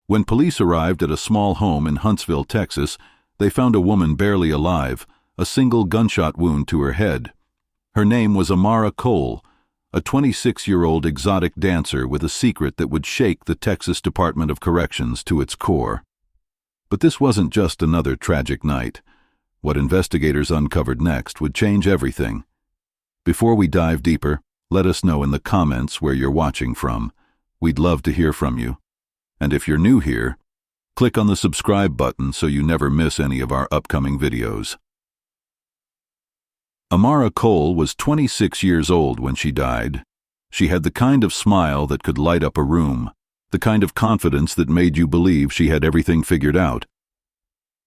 When police arrived at a small home in Huntsville, Texas, they found a woman barely alive, a single gunshot wound to her head. Her name was Amara Cole, a 26-year-old exotic dancer with a secret that would shake the Texas Department of Corrections to its core. But this wasn't just another tragic night. What investigators uncovered next would change everything. Before we dive deeper, let us know in the comments where you're watching from. We'd love to hear from you. And if you're new here, click on the subscribe button so you never miss any of our upcoming videos. Amara Cole was 26 years old when she died. She had the kind of smile that could light up a room, the kind of confidence that made you believe she had everything figured out.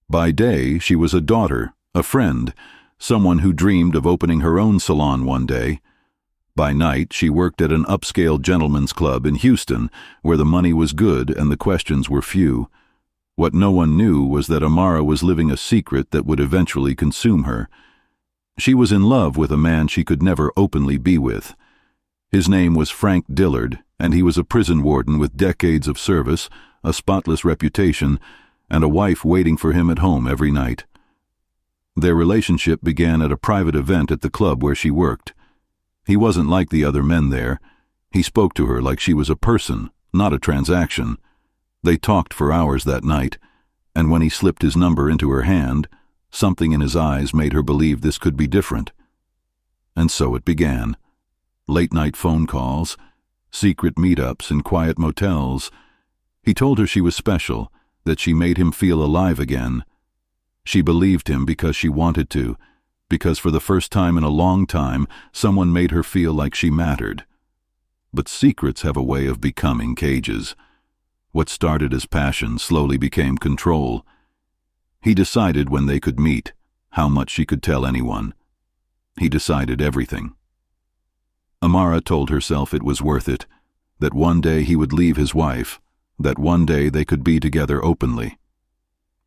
By day, she was a daughter, a friend, someone who dreamed of opening her own salon one day. By night, she worked at an upscale gentleman's club in Houston, where the money was good and the questions were few. What no one knew was that Amara was living a secret that would eventually consume her. She was in love with a man she could never openly be with. His name was Frank Dillard, and he was a prison warden with decades of service, a spotless reputation, and a wife waiting for him at home every night. Their relationship began at a private event at the club where she worked. He wasn't like the other men there. He spoke to her like she was a person, not a transaction. They talked for hours that night, and when he slipped his number into her hand, something in his eyes made her believe this could be different. And so it began. Late-night phone calls, secret meetups in quiet motels. He told her she was special, that she made him feel alive again. She believed him because she wanted to, because for the first time in a long time, someone made her feel like she mattered. But secrets have a way of becoming cages. What started as passion slowly became control. He decided when they could meet, how much she could tell anyone. He decided everything. Amara told herself it was worth it, that one day he would leave his wife, that one day they could be together openly.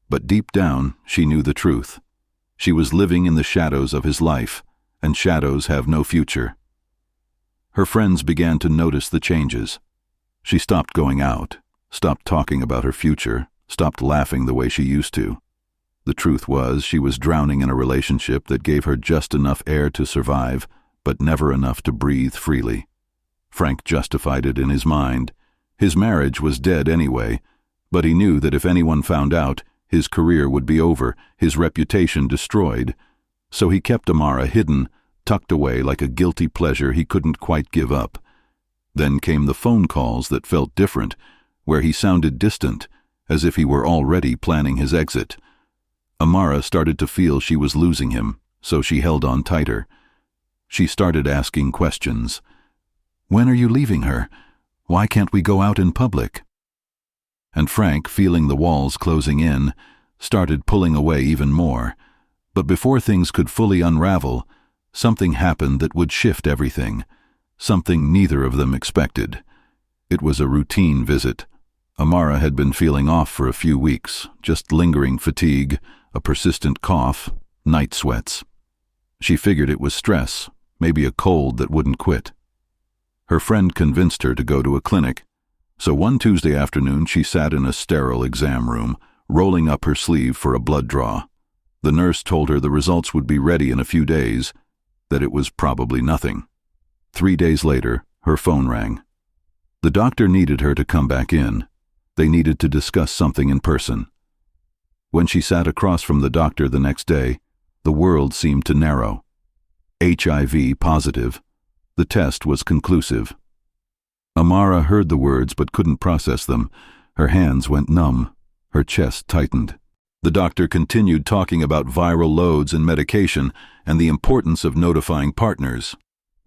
But deep down, she knew the truth. She was living in the shadows of his life, and shadows have no future. Her friends began to notice the changes. She stopped going out, stopped talking about her future, stopped laughing the way she used to. The truth was, she was drowning in a relationship that gave her just enough air to survive, but never enough to breathe freely. Frank justified it in his mind. His marriage was dead anyway, but he knew that if anyone found out, his career would be over, his reputation destroyed. So he kept Amara hidden, tucked away like a guilty pleasure he couldn't quite give up. Then came the phone calls that felt different, where he sounded distant, as if he were already planning his exit. Amara started to feel she was losing him, so she held on tighter. She started asking questions. "When are you leaving her? Why can't we go out in public?" And Frank, feeling the walls closing in, started pulling away even more. But before things could fully unravel, something happened that would shift everything, something neither of them expected. It was a routine visit. Amara had been feeling off for a few weeks, just lingering fatigue, a persistent cough, night sweats. She figured it was stress, maybe a cold that wouldn't quit. Her friend convinced her to go to a clinic, so one Tuesday afternoon she sat in a sterile exam room, rolling up her sleeve for a blood draw. The nurse told her the results would be ready in a few days, that it was probably nothing. 3 days later, her phone rang. The doctor needed her to come back in. They needed to discuss something in person. When she sat across from the doctor the next day, the world seemed to narrow. HIV positive. The test was conclusive. Amara heard the words but couldn't process them. Her hands went numb. Her chest tightened. The doctor continued talking about viral loads and medication and the importance of notifying partners.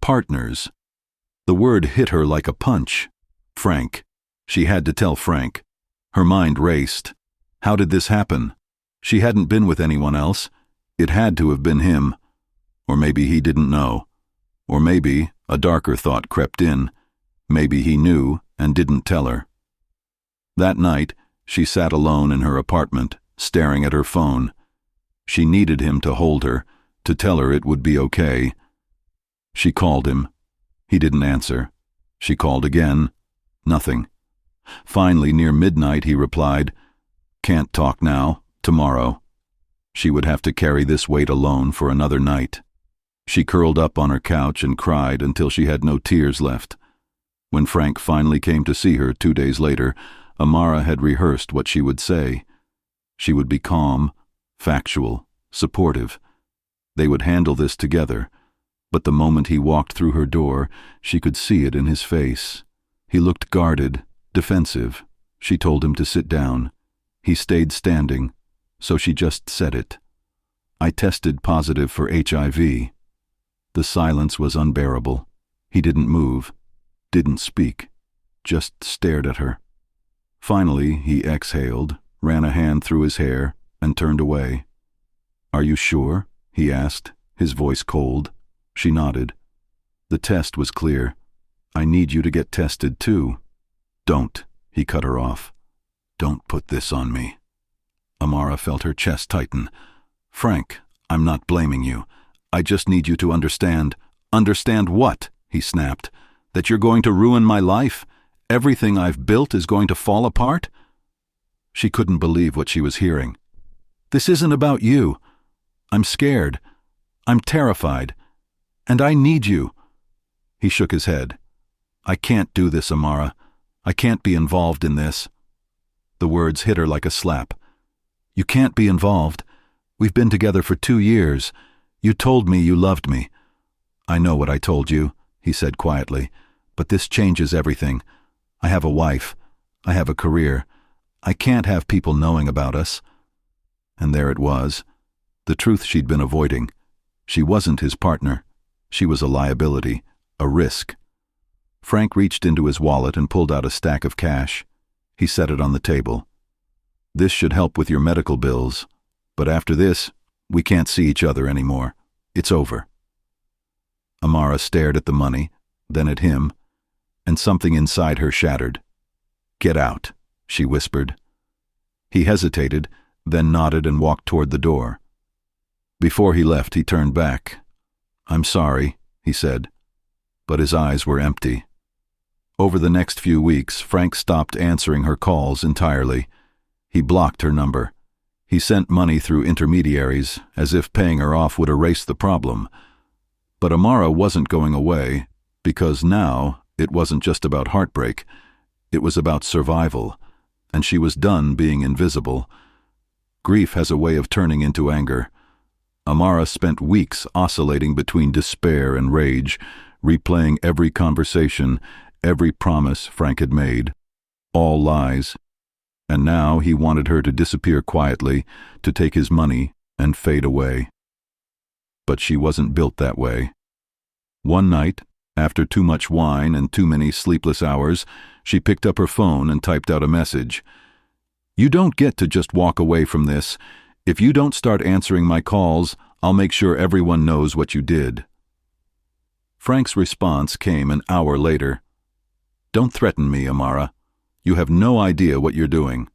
Partners. The word hit her like a punch. Frank. She had to tell Frank. Her mind raced. How did this happen? She hadn't been with anyone else. It had to have been him. Or maybe he didn't know. Or maybe a darker thought crept in. Maybe he knew and didn't tell her. That night, she sat alone in her apartment, staring at her phone. She needed him to hold her, to tell her it would be okay. She called him. He didn't answer. She called again. Nothing. Finally, near midnight, he replied, "Can't talk now, tomorrow." She would have to carry this weight alone for another night. She curled up on her couch and cried until she had no tears left. When Frank finally came to see her 2 days later, Amara had rehearsed what she would say. She would be calm, factual, supportive. They would handle this together, but the moment he walked through her door, she could see it in his face. He looked guarded, defensive. She told him to sit down. He stayed standing, so she just said it. "I tested positive for HIV." The silence was unbearable. He didn't move, didn't speak, just stared at her. Finally, he exhaled, ran a hand through his hair, and turned away. "Are you sure?" he asked, his voice cold. She nodded. "The test was clear. I need you to get tested too." "Don't," he cut her off. "Don't put this on me." Amara felt her chest tighten. "Frank, I'm not blaming you. I just need you to understand." "Understand what?" he snapped. "That you're going to ruin my life? Everything I've built is going to fall apart?" She couldn't believe what she was hearing. "This isn't about you. I'm scared. I'm terrified. And I need you." He shook his head. "I can't do this, Amara. I can't be involved in this." The words hit her like a slap. "You can't be involved. We've been together for 2 years. You told me you loved me." "I know what I told you," he said quietly, "but this changes everything. I have a wife. I have a career. I can't have people knowing about us." And there it was, the truth she'd been avoiding. She wasn't his partner. She was a liability, a risk. Frank reached into his wallet and pulled out a stack of cash. He set it on the table. "This should help with your medical bills, but after this, we can't see each other anymore. It's over." Amara stared at the money, then at him, and something inside her shattered. "Get out," she whispered. He hesitated, then nodded and walked toward the door. Before he left, he turned back. "I'm sorry," he said, but his eyes were empty. Over the next few weeks, Frank stopped answering her calls entirely. He blocked her number. He sent money through intermediaries, as if paying her off would erase the problem. But Amara wasn't going away, because now it wasn't just about heartbreak. It was about survival, and she was done being invisible. Grief has a way of turning into anger. Amara spent weeks oscillating between despair and rage, replaying every conversation, every promise Frank had made. All lies. And now he wanted her to disappear quietly, to take his money and fade away. But she wasn't built that way. One night, after too much wine and too many sleepless hours, she picked up her phone and typed out a message. "You don't get to just walk away from this. If you don't start answering my calls, I'll make sure everyone knows what you did." Frank's response came an hour later. "Don't threaten me, Amara. You have no idea what you're doing."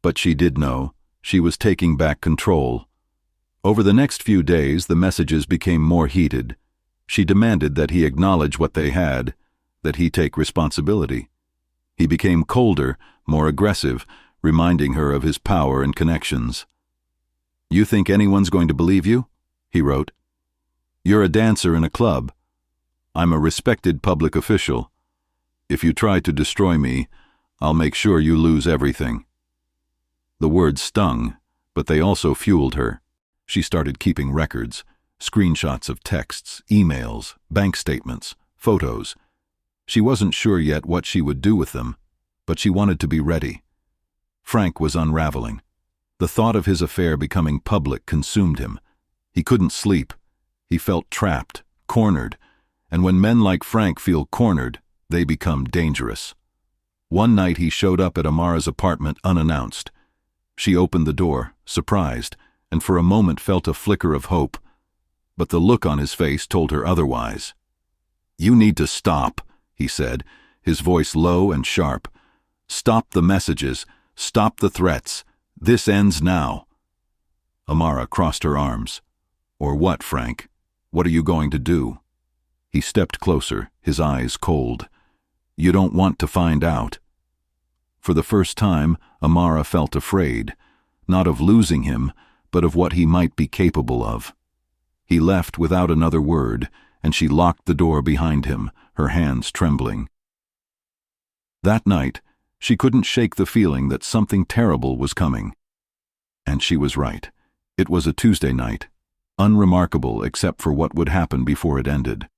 But she did know. She was taking back control. Over the next few days, the messages became more heated. She demanded that he acknowledge what they had, that he take responsibility. He became colder, more aggressive, reminding her of his power and connections. "You think anyone's going to believe you?" he wrote. "You're a dancer in a club. I'm a respected public official. If you try to destroy me, I'll make sure you lose everything." The words stung, but they also fueled her. She started keeping records, screenshots of texts, emails, bank statements, photos. She wasn't sure yet what she would do with them, but she wanted to be ready. Frank was unraveling. The thought of his affair becoming public consumed him. He couldn't sleep. He felt trapped, cornered, and when men like Frank feel cornered, they become dangerous. One night he showed up at Amara's apartment unannounced. She opened the door, surprised, and for a moment felt a flicker of hope. But the look on his face told her otherwise. "You need to stop," he said, his voice low and sharp. "Stop the messages. Stop the threats. This ends now." Amara crossed her arms. "Or what, Frank? What are you going to do?" He stepped closer, his eyes cold. "You don't want to find out." For the first time, Amara felt afraid, not of losing him, but of what he might be capable of. He left without another word, and she locked the door behind him, her hands trembling. That night, she couldn't shake the feeling that something terrible was coming. And she was right. It was a Tuesday night, unremarkable except for what would happen before it ended.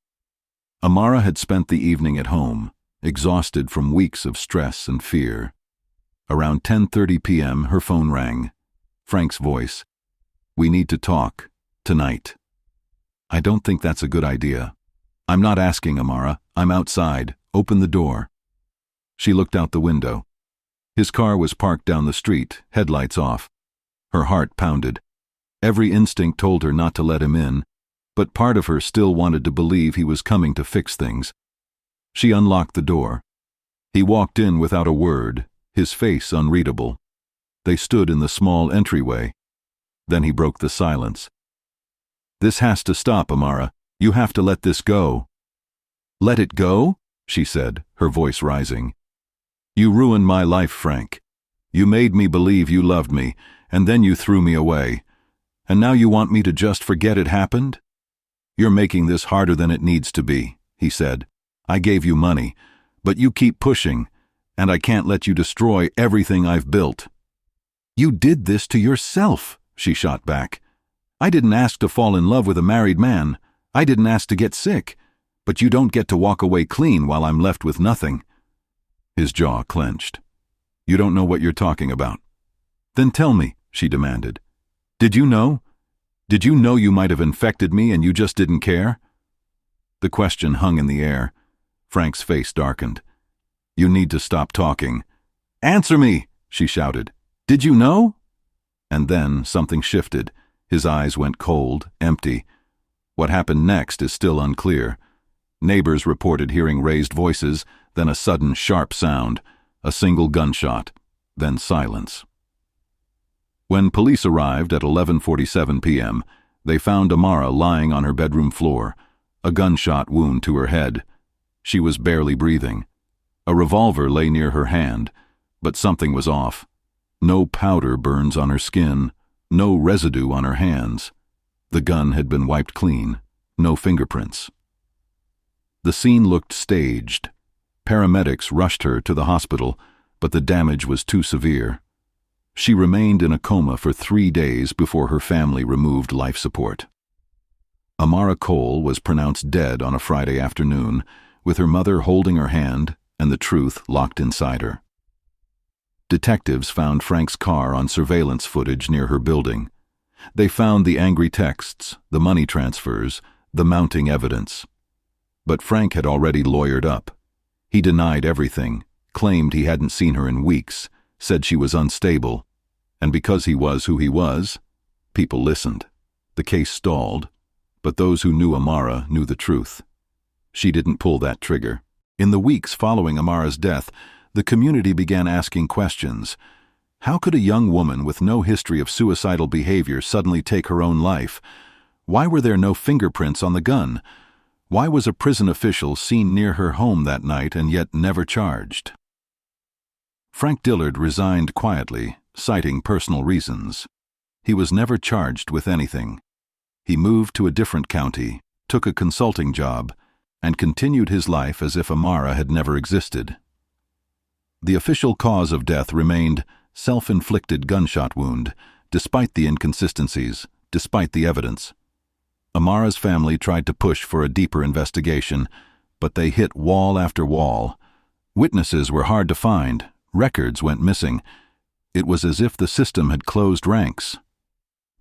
Amara had spent the evening at home, exhausted from weeks of stress and fear. Around 10:30 p.m., her phone rang. Frank's voice. "We need to talk, tonight." "I don't think that's a good idea." "I'm not asking, Amara. I'm outside. Open the door." She looked out the window. His car was parked down the street, headlights off. Her heart pounded. Every instinct told her not to let him in, but part of her still wanted to believe he was coming to fix things. She unlocked the door. He walked in without a word, his face unreadable. They stood in the small entryway. Then he broke the silence. "This has to stop, Amara. You have to let this go." "Let it go?" she said, her voice rising. "You ruined my life, Frank. You made me believe you loved me, and then you threw me away. And now you want me to just forget it happened? You're making this harder than it needs to be," he said. "I gave you money, but you keep pushing, and I can't let you destroy everything I've built." "You did this to yourself," she shot back. "I didn't ask to fall in love with a married man. I didn't ask to get sick. But you don't get to walk away clean while I'm left with nothing." His jaw clenched. "You don't know what you're talking about." "Then tell me," she demanded. "Did you know? Did you know you might have infected me and you just didn't care?" The question hung in the air. Frank's face darkened. "You need to stop talking." "Answer me," she shouted. "Did you know?" And then something shifted. His eyes went cold, empty. What happened next is still unclear. Neighbors reported hearing raised voices, then a sudden sharp sound, a single gunshot, then silence. When police arrived at 11:47 p.m., they found Amara lying on her bedroom floor, a gunshot wound to her head. She was barely breathing. A revolver lay near her hand, but something was off. No powder burns on her skin, no residue on her hands. The gun had been wiped clean, no fingerprints. The scene looked staged. Paramedics rushed her to the hospital, but the damage was too severe. She remained in a coma for 3 days before her family removed life support. Amara Cole was pronounced dead on a Friday afternoon, with her mother holding her hand and the truth locked inside her. Detectives found Frank's car on surveillance footage near her building. They found the angry texts, the money transfers, the mounting evidence. But Frank had already lawyered up. He denied everything, claimed he hadn't seen her in weeks, said she was unstable. And because he was who he was, people listened. The case stalled, but those who knew Amara knew the truth. She didn't pull that trigger. In the weeks following Amara's death, the community began asking questions. How could a young woman with no history of suicidal behavior suddenly take her own life? Why were there no fingerprints on the gun? Why was a prison official seen near her home that night and yet never charged? Frank Dillard resigned quietly, citing personal reasons. He was never charged with anything. He moved to a different county, took a consulting job, and continued his life as if Amara had never existed. The official cause of death remained self-inflicted gunshot wound, despite the inconsistencies, despite the evidence. Amara's family tried to push for a deeper investigation, but they hit wall after wall. Witnesses were hard to find, records went missing. It was as if the system had closed ranks.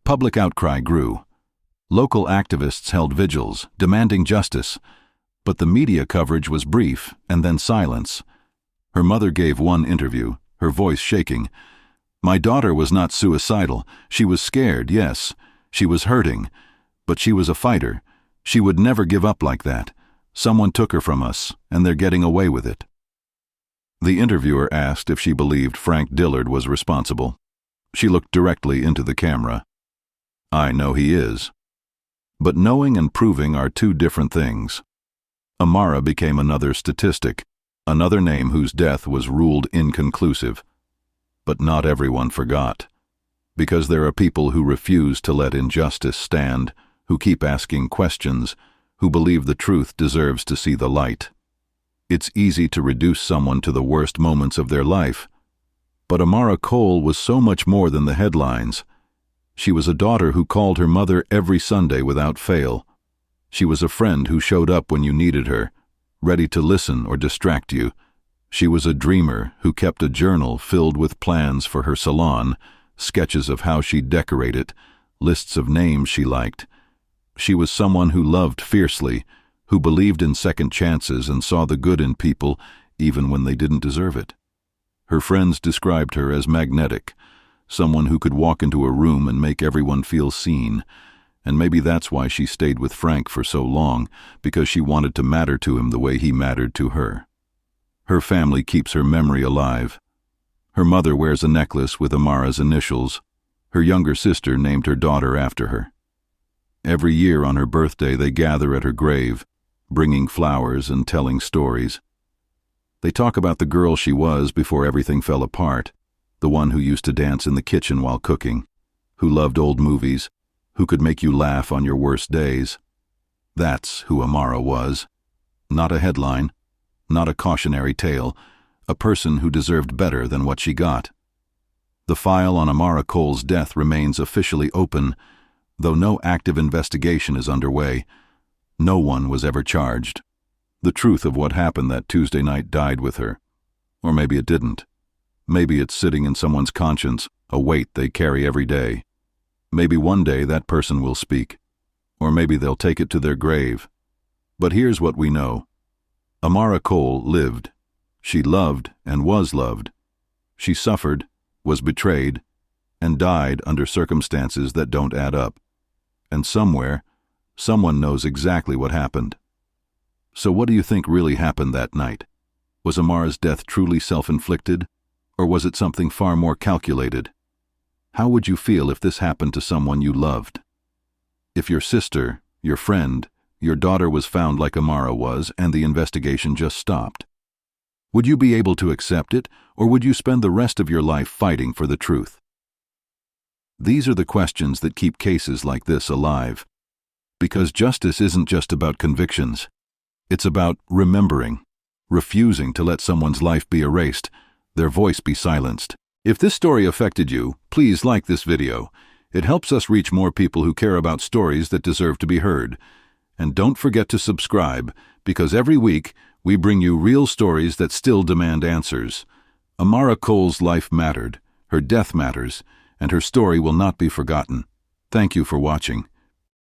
Public outcry grew. Local activists held vigils, demanding justice, but the media coverage was brief and then silence. Her mother gave one interview, her voice shaking. "My daughter was not suicidal. She was scared, yes. She was hurting. But she was a fighter. She would never give up like that. Someone took her from us, and they're getting away with it." The interviewer asked if she believed Frank Dillard was responsible. She looked directly into the camera. "I know he is. But knowing and proving are two different things." Amara became another statistic, Another name whose death was ruled inconclusive. But not everyone forgot. Because there are people who refuse to let injustice stand, who keep asking questions, who believe the truth deserves to see the light. It's easy to reduce someone to the worst moments of their life. But Amara Cole was so much more than the headlines. She was a daughter who called her mother every Sunday without fail. She was a friend who showed up when you needed her, ready to listen or distract you. She was a dreamer who kept a journal filled with plans for her salon, sketches of how she'd decorate it, lists of names she liked. She was someone who loved fiercely, who believed in second chances and saw the good in people even when they didn't deserve it. Her friends described her as magnetic, someone who could walk into a room and make everyone feel seen. And maybe that's why she stayed with Frank for so long, because she wanted to matter to him the way he mattered to her. Her family keeps her memory alive. Her mother wears a necklace with Amara's initials. Her younger sister named her daughter after her. Every year on her birthday they gather at her grave, bringing flowers and telling stories. They talk about the girl she was before everything fell apart, the one who used to dance in the kitchen while cooking, who loved old movies, who could make you laugh on your worst days. That's who Amara was. Not a headline, not a cautionary tale, a person who deserved better than what she got. The file on Amara Cole's death remains officially open, though no active investigation is underway. No one was ever charged. The truth of what happened that Tuesday night died with her. Or maybe it didn't. Maybe it's sitting in someone's conscience, a weight they carry every day. Maybe one day that person will speak. Or maybe they'll take it to their grave. But here's what we know. Amara Cole lived. She loved and was loved. She suffered, was betrayed, and died under circumstances that don't add up. And somewhere, someone knows exactly what happened. So what do you think really happened that night? Was Amara's death truly self-inflicted, or was it something far more calculated? How would you feel if this happened to someone you loved? If your sister, your friend, your daughter was found like Amara was and the investigation just stopped? Would you be able to accept it, or would you spend the rest of your life fighting for the truth? These are the questions that keep cases like this alive. Because justice isn't just about convictions. It's about remembering, refusing to let someone's life be erased, their voice be silenced. If this story affected you, please like this video. It helps us reach more people who care about stories that deserve to be heard. And don't forget to subscribe, because every week we bring you real stories that still demand answers. Amara Cole's life mattered, her death matters, and her story will not be forgotten. Thank you for watching.